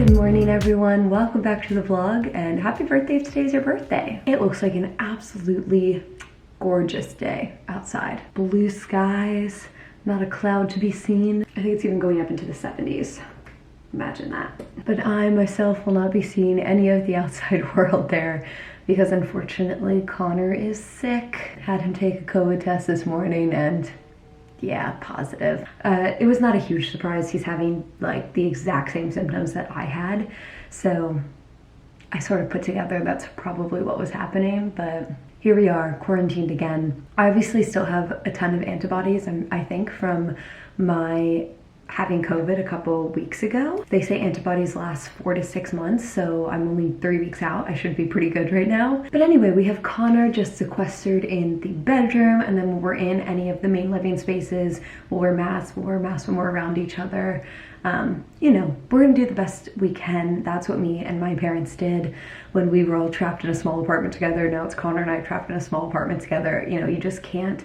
Good morning everyone, welcome back to the vlog and happy birthday if today's your birthday. It looks like an absolutely gorgeous day outside. Blue skies, not a cloud to be seen. I think it's even going up into the 70s. Imagine that. But I myself will not be seeing any of the outside world there because unfortunately Connor is sick. Had him take a COVID test this morning and yeah, positive. It was not a huge surprise. He's having like the exact same symptoms that I had. So I sort of put together that's probably what was happening, but here we are, quarantined again. I obviously still have a ton of antibodies, I think, from my having COVID a couple weeks ago. They say antibodies last 4 to 6 months, so I'm only 3 weeks out. I should be pretty good right now. But anyway, we have Connor just sequestered in the bedroom, and then when we're in any of the main living spaces, we'll wear masks. We'll wear masks when we're around each other. You know, we're gonna do the best we can. That's what me and my parents did when we were all trapped in a small apartment together. Now it's Connor and I trapped in a small apartment together. You know, you just can't.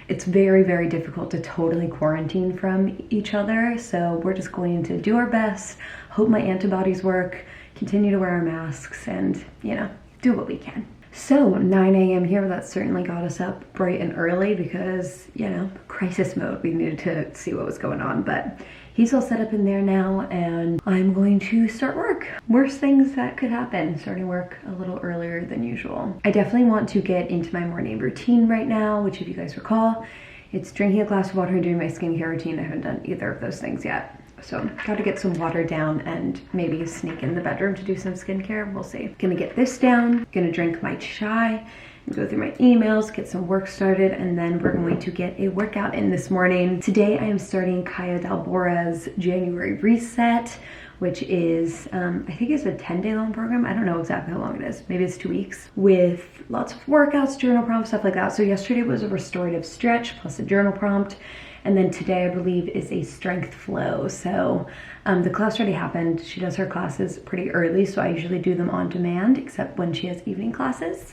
It's very, very difficult to totally quarantine from each other. So we're just going to do our best, hope my antibodies work, continue to wear our masks and, you know, do what we can. So 9 a.m. here, that certainly got us up bright and early because, you know, crisis mode. We needed to see what was going on, but he's all set up in there now and I'm going to start work. Worst things that could happen, starting work a little earlier than usual. I definitely want to get into my morning routine right now, which if you guys recall, it's drinking a glass of water and doing my skincare routine. I haven't done either of those things yet. So gotta get some water down and maybe sneak in the bedroom to do some skincare. We'll see. Gonna get this down, gonna drink my chai, and go through my emails, get some work started, and then we're going to get a workout in this morning. Today I am starting Kaya Dalbora's January Reset, which is, I think it's a 10-day long program. I don't know exactly how long it is. Maybe it's 2 weeks with lots of workouts, journal prompts, stuff like that. So yesterday was a restorative stretch plus a journal prompt. And then today, I believe, is a strength flow. So the class already happened. She does her classes pretty early, so I usually do them on demand, except when she has evening classes.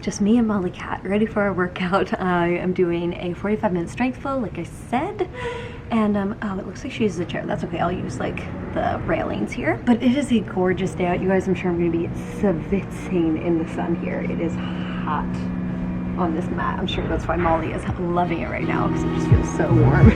Just me and Molly Cat, ready for our workout. I am doing a 45-minute strength flow, like I said. And oh, it looks like she uses a chair. That's okay, I'll use like the railings here. But it is a gorgeous day out. You guys, I'm sure I'm gonna be switzing in the sun here. It is hot on this mat. I'm sure that's why Molly is loving it right now because it just feels so warm.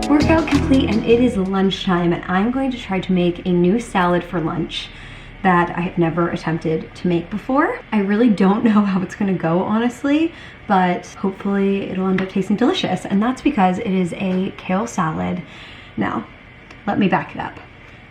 Workout complete and it is lunchtime and I'm going to try to make a new salad for lunch that I have never attempted to make before. I really don't know how it's gonna go, honestly, but hopefully it'll end up tasting delicious. And that's because it is a kale salad. Now, let me back it up.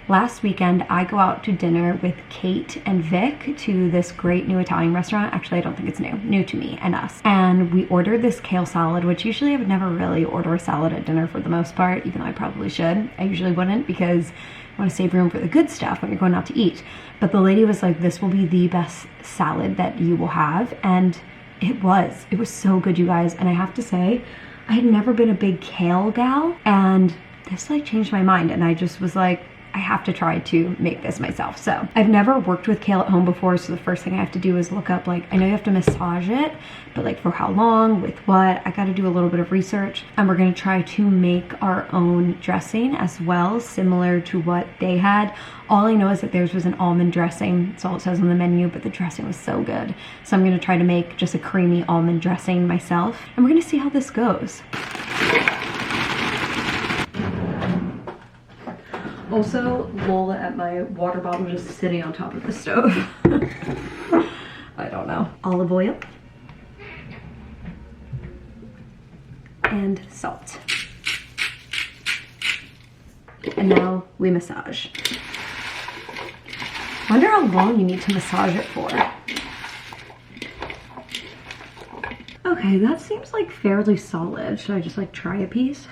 Last weekend, I go out to dinner with Kate and Vic to this great new Italian restaurant. Actually, I don't think it's new to me and us. And we ordered this kale salad, which usually I would never really order a salad at dinner for the most part, even though I probably should. I usually wouldn't because I want to save room for the good stuff when you're going out to eat. But the lady was like, this will be the best salad that you will have. And it was so good, you guys. And I have to say, I had never been a big kale gal and this like changed my mind. And I just was like, I have to try to make this myself. So I've never worked with kale at home before, so the first thing I have to do is look up, like, I know you have to massage it, but like for how long, with what, I gotta do a little bit of research. And we're gonna try to make our own dressing as well, similar to what they had. All I know is that theirs was an almond dressing. That's all it says on the menu, but the dressing was so good. So I'm gonna try to make just a creamy almond dressing myself, and we're gonna see how this goes. Also, Lola at my water bottle just sitting on top of the stove. I don't know. Olive oil. And salt. And now we massage. Wonder how long you need to massage it for. Okay, that seems like fairly solid. Should I just like try a piece?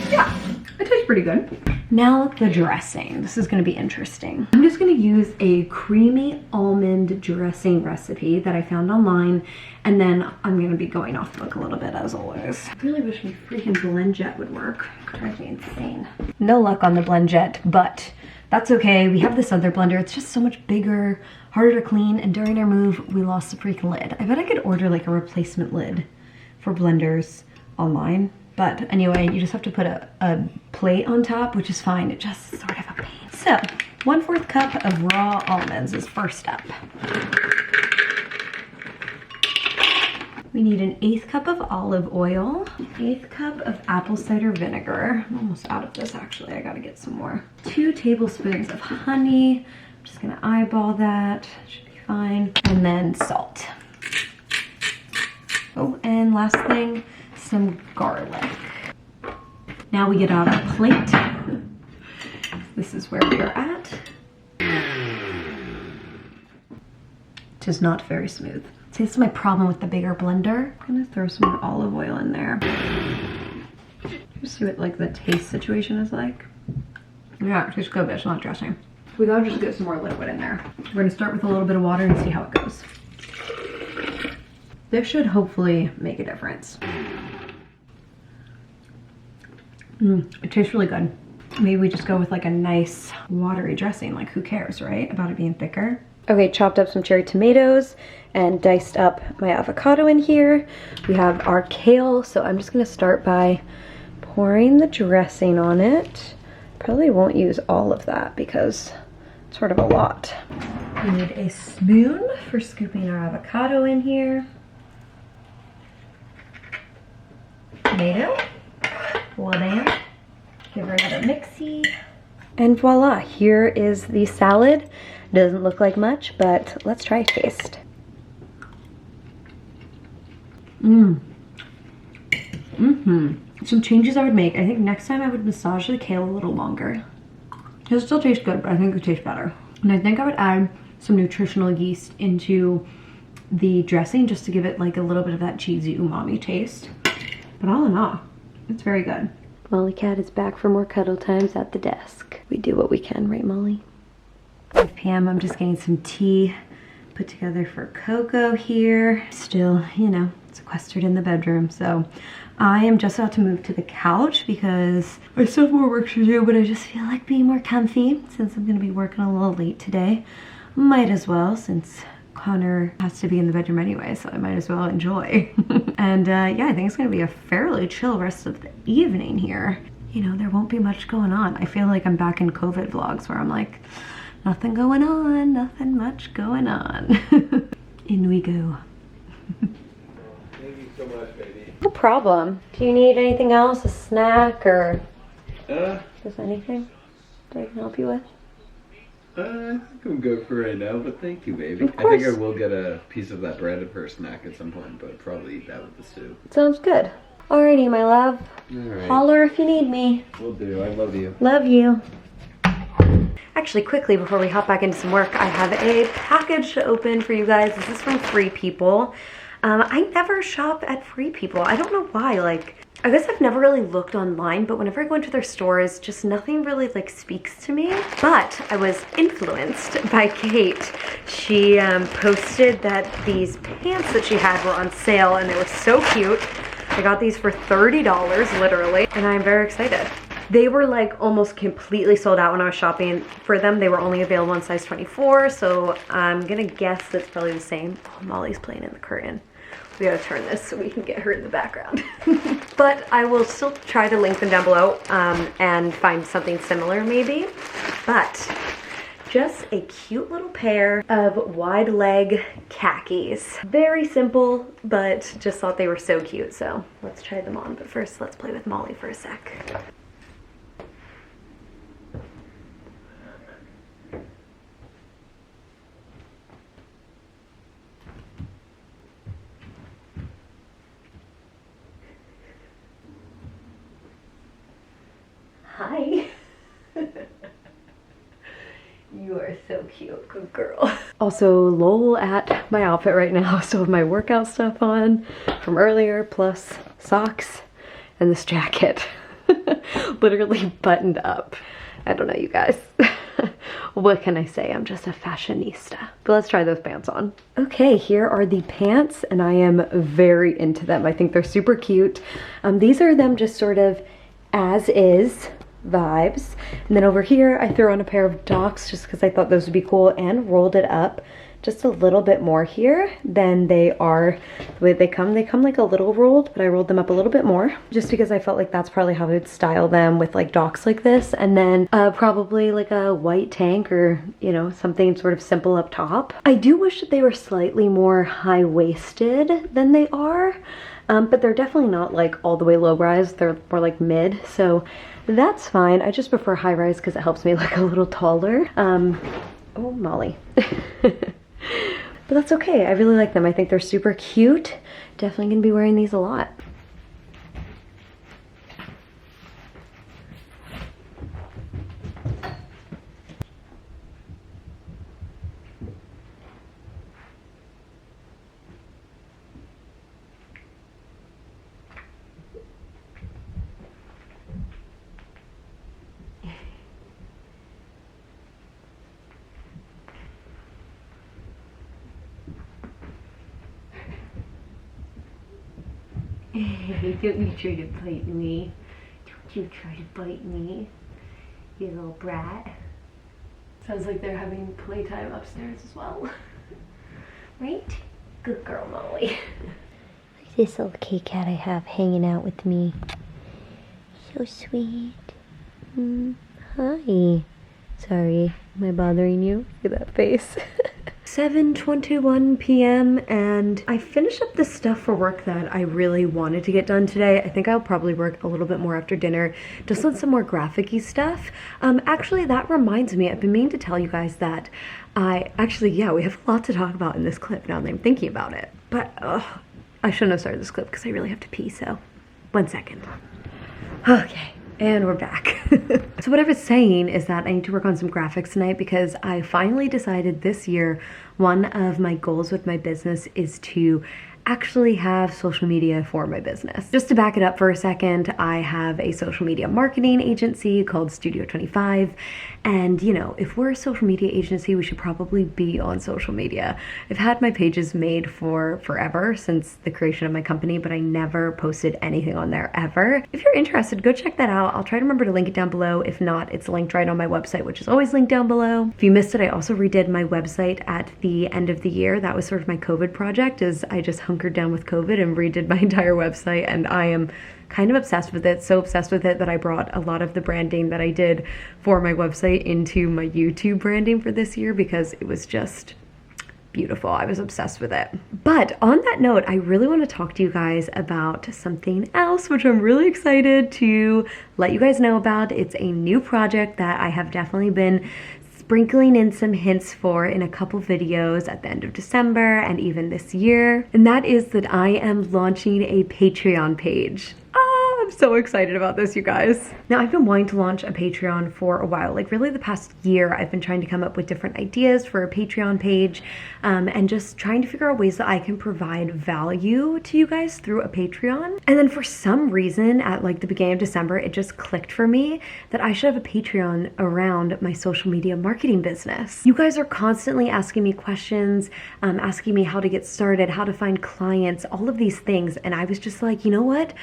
Yeah. It tastes pretty good. Now the dressing. This is gonna be interesting. I'm just gonna use a creamy almond dressing recipe that I found online, and then I'm gonna be going off book a little bit as always. I really wish my freaking blend jet would work. It drives me insane. No luck on the blend jet, but that's okay. We have this other blender. It's just so much bigger, harder to clean, and during our move, we lost the freaking lid. I bet I could order like a replacement lid for blenders online. But anyway, you just have to put a plate on top, which is fine. It's just sort of a pain. So, 1/4 cup of raw almonds is first up. We need an 1/8 cup of olive oil, 1/8 cup of apple cider vinegar. I'm almost out of this actually, I gotta get some more. 2 tablespoons of honey. I'm just gonna eyeball that, should be fine. And then salt. Oh, and last thing, some garlic. Now we get out our plate. This is where we are at. It is not very smooth. See, this is my problem with the bigger blender. I'm gonna throw some more olive oil in there. Just see what like the taste situation is like. Yeah, it tastes good, but it's not dressing. We gotta just get some more liquid in there. We're gonna start with a little bit of water and see how it goes. This should hopefully make a difference. It tastes really good. Maybe we just go with like a nice watery dressing, like who cares, right? About it being thicker. Okay, chopped up some cherry tomatoes and diced up my avocado in here. We have our kale, so I'm just gonna start by pouring the dressing on it. Probably won't use all of that because it's sort of a lot. We need a spoon for scooping our avocado in here. Tomato. Well then, give her another mixie. And voila, here is the salad. Doesn't look like much, but let's try a taste. Some changes I would make. I think next time I would massage the kale a little longer. It still tastes good, but I think it tastes better. And I think I would add some nutritional yeast into the dressing just to give it like a little bit of that cheesy umami taste. But all in all, it's very good. Molly Cat is back for more cuddle times at the desk. We do what we can, right, Molly? 5 p.m. I'm just getting some tea put together for Coco here. Still, you know, sequestered in the bedroom. So I am just about to move to the couch because I still have more work to do, but I just feel like being more comfy since I'm gonna be working a little late today. Might as well, since Connor has to be in the bedroom anyway, so I might as well enjoy. And yeah, I think it's gonna be a fairly chill rest of the evening here. You know, there won't be much going on. I feel like I'm back in COVID vlogs where I'm like, nothing going on, nothing much going on. In we go. Thank you so much, baby. No problem. Do you need anything else? A snack or just anything that I can help you with? I think I'm good for right now, but thank you, baby. Of I think course. I will get a piece of that bread for a snack at some point, but probably eat that with the stew. Sounds good. Alrighty, my love. Alright. Holler if you need me. Will do. I love you. Love you. Actually, quickly, before we hop back into some work, I have a package to open for you guys. This is from Free People. I never shop at Free People. I don't know why. Like, I guess I've never really looked online, but whenever I go into their stores, just nothing really like speaks to me. But I was influenced by Kate. She posted that these pants that she had were on sale and they were so cute. I got these for $30 literally, and I'm very excited. They were like almost completely sold out when I was shopping for them. They were only available in size 24, so I'm gonna guess that's probably the same. Oh, Molly's playing in the curtain. We gotta turn this so we can get her in the background. But I will still try to link them down below and find something similar maybe. But just a cute little pair of wide leg khakis. Very simple, but just thought they were so cute. So let's try them on. But first, let's play with Molly for a sec. Hi. You are so cute, good girl. Also, lol at my outfit right now. I still have my workout stuff on from earlier, plus socks and this jacket. Literally buttoned up. I don't know, you guys. What can I say? I'm just a fashionista. But let's try those pants on. Okay, here are the pants, and I am very into them. I think they're super cute. These are them just sort of as is vibes. And then over here, I threw on a pair of Docs just because I thought those would be cool, and rolled it up just a little bit more here than they are the way they come. They come like a little rolled, but I rolled them up a little bit more just because I felt like that's probably how I would style them with like Docs like this. And then probably like a white tank or, you know, something sort of simple up top. I do wish that they were slightly more high-waisted than they are, but they're definitely not like all the way low-rise. They're more like mid, so that's fine. I just prefer high-rise because it helps me look a little taller. Oh, Molly. But that's okay. I really like them. I think they're super cute. Definitely gonna be wearing these a lot. Don't you try to bite me. Don't you try to bite me, you little brat. Sounds like they're having playtime upstairs as well. Right? Good girl, Molly. Look at this little kitty cat I have hanging out with me. So sweet. Hi. Sorry, am I bothering you? Look at that face. 7:21 p.m. and I finished up the stuff for work that I really wanted to get done today. I think I'll probably work a little bit more after dinner, just on some more graphic-y stuff. Actually, that reminds me, I've been meaning to tell you guys that yeah, we have a lot to talk about in this clip now that I'm thinking about it. But I shouldn't have started this clip because I really have to pee, so 1 second. Okay. And we're back. So what I was saying is that I need to work on some graphics tonight because I finally decided this year one of my goals with my business is to actually have social media for my business. Just to back it up for a second, I have a social media marketing agency called Studio 25. And you know, if we're a social media agency, we should probably be on social media. I've had my pages made for forever, since the creation of my company, but I never posted anything on there ever. If you're interested, go check that out. I'll try to remember to link it down below. If not, it's linked right on my website, which is always linked down below. If you missed it, I also redid my website at the end of the year. That was sort of my COVID project, as I just hunkered down with COVID and redid my entire website, and I am kind of obsessed with it, so obsessed with it that I brought a lot of the branding that I did for my website into my YouTube branding for this year because it was just beautiful. I was obsessed with it. But on that note, I really want to talk to you guys about something else, which I'm really excited to let you guys know about. It's a new project that I have definitely been sprinkling in some hints for in a couple videos at the end of December and even this year. And that is that I am launching a Patreon page. I'm so excited about this, you guys. Now, I've been wanting to launch a Patreon for a while. Like really the past year, I've been trying to come up with different ideas for a Patreon page and just trying to figure out ways that I can provide value to you guys through a Patreon. And then for some reason at like the beginning of December, it just clicked for me that I should have a Patreon around my social media marketing business. You guys are constantly asking me questions, asking me how to get started, how to find clients, all of these things. And I was just like, you know what?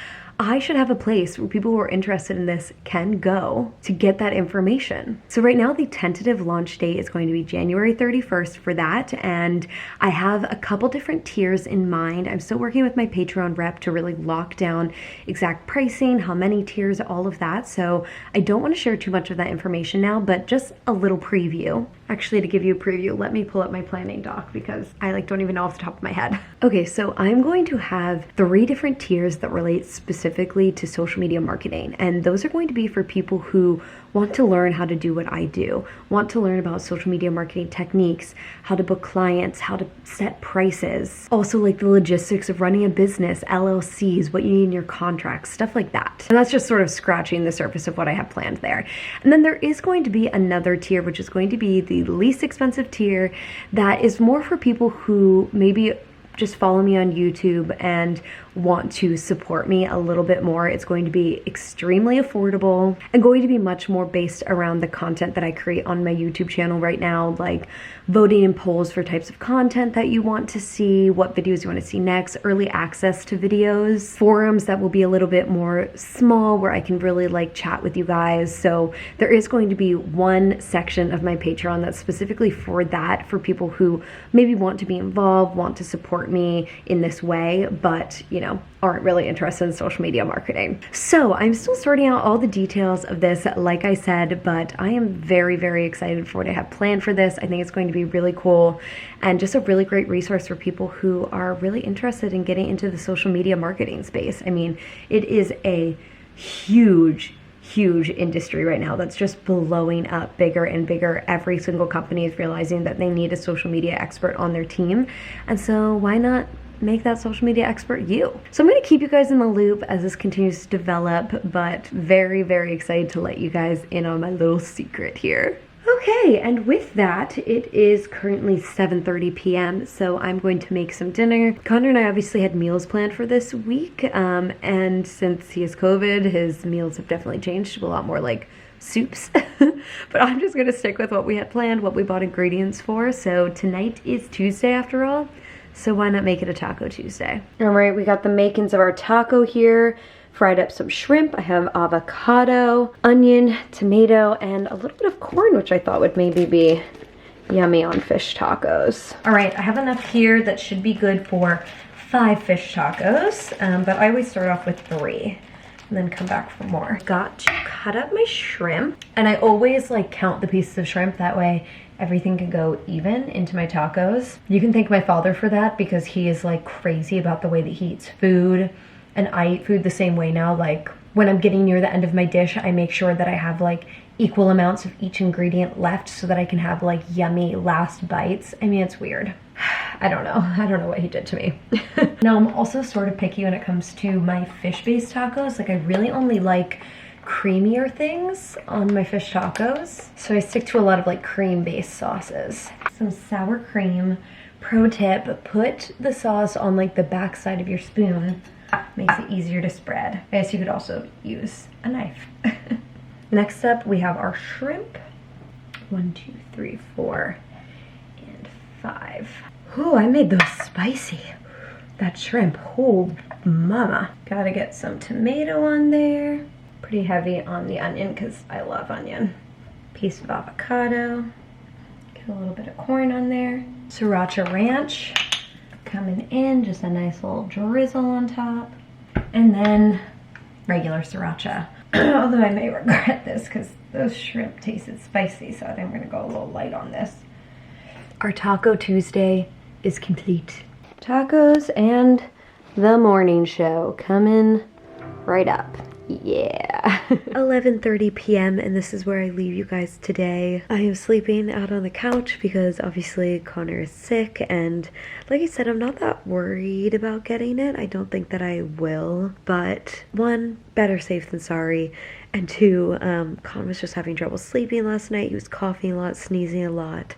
I should have a place where people who are interested in this can go to get that information. So right now the tentative launch date is going to be January 31st for that, and I have a couple different tiers in mind. I'm still working with my Patreon rep to really lock down exact pricing, how many tiers, all of that. So I don't want to share too much of that information now, but just a little preview. Actually, to give you a preview, let me pull up my planning doc because I don't even know off the top of my head. Okay, so I'm going to have 3 different tiers that relate specifically to social media marketing. And those are going to be for people who want to learn how to do what I do, want to learn about social media marketing techniques, how to book clients, how to set prices, also like the logistics of running a business, LLCs, what you need in your contracts, stuff like that. And that's just sort of scratching the surface of what I have planned there. And then there is going to be another tier, which is going to be the least expensive tier that is more for people who maybe just follow me on YouTube and want to support me a little bit more, it's going to be extremely affordable and going to be much more based around the content that I create on my YouTube channel right now, like voting in polls for types of content that you want to see, what videos you want to see next, early access to videos, forums that will be a little bit more small where I can really like chat with you guys. So there is going to be one section of my Patreon that's specifically for that, for people who maybe want to be involved, want to support me in this way, but you know, aren't really interested in social media marketing. So I'm still sorting out all the details of this, like I said, but I am very, very excited for what I have planned for this. I think it's going to be really cool and just a really great resource for people who are really interested in getting into the social media marketing space. I mean, it is a huge industry right now that's just blowing up bigger and bigger. Every single company is realizing that they need a social media expert on their team. And so why not make that social media expert you? So I'm going to keep you guys in the loop as this continues to develop, but very, very excited to let you guys in on my little secret here. Okay, and with that, it is currently 7:30 p.m., so I'm going to make some dinner. Connor and I obviously had meals planned for this week, and since he has COVID, his meals have definitely changed to a lot more like soups. But I'm just going to stick with what we had planned, what we bought ingredients for. So tonight is Tuesday after all, so why not make it a Taco Tuesday? All right, we got the makings of our taco here. Fried up some shrimp. I have avocado, onion, tomato, and a little bit of corn, which I thought would maybe be yummy on fish tacos. All right, I have enough here that should be good for 5 fish tacos, but I always start off with 3 and then come back for more. Got to cut up my shrimp, and I always like count the pieces of shrimp, that way everything can go even into my tacos. You can thank my father for that because he is like crazy about the way that he eats food. And I eat food the same way now. Like when I'm getting near the end of my dish, I make sure that I have like equal amounts of each ingredient left so that I can have like yummy last bites. I mean, it's weird. I don't know what he did to me. Now I'm also sort of picky when it comes to my fish-based tacos. Like I really only like creamier things on my fish tacos. So I stick to a lot of like cream-based sauces. Some sour cream. Pro tip, put the sauce on like the back side of your spoon. Makes it easier to spread. I guess you could also use a knife. Next up, we have our shrimp. 1, 2, 3, 4, and 5. Ooh, I made those spicy. That shrimp, oh mama. Gotta get some tomato on there. Pretty heavy on the onion because I love onion. Piece of avocado. Get a little bit of corn on there. Sriracha ranch. Coming in, just a nice little drizzle on top. And then regular sriracha. Although I may regret this because those shrimp tasted spicy, so I think I'm gonna go a little light on this. Our Taco Tuesday is complete. Tacos and the morning show coming right up. Yeah. 11:30 p.m. and this is where I leave you guys today. I am sleeping out on the couch because obviously Connor is sick, and like I said, I'm not that worried about getting it. I don't think that I will, but 1, better safe than sorry, and 2, Connor was just having trouble sleeping last night. He was coughing a lot, sneezing a lot,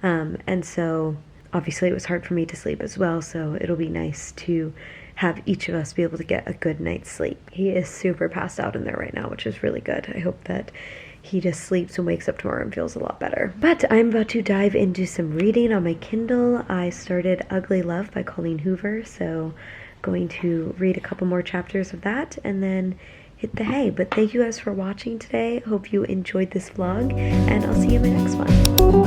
and so obviously it was hard for me to sleep as well, so it'll be nice to have each of us be able to get a good night's sleep. He is super passed out in there right now, which is really good. I hope that he just sleeps and wakes up tomorrow and feels a lot better. But I'm about to dive into some reading on my Kindle. I started Ugly Love by Colleen Hoover, so going to read a couple more chapters of that and then hit the hay. But thank you guys for watching today. Hope you enjoyed this vlog, and I'll see you in my next one.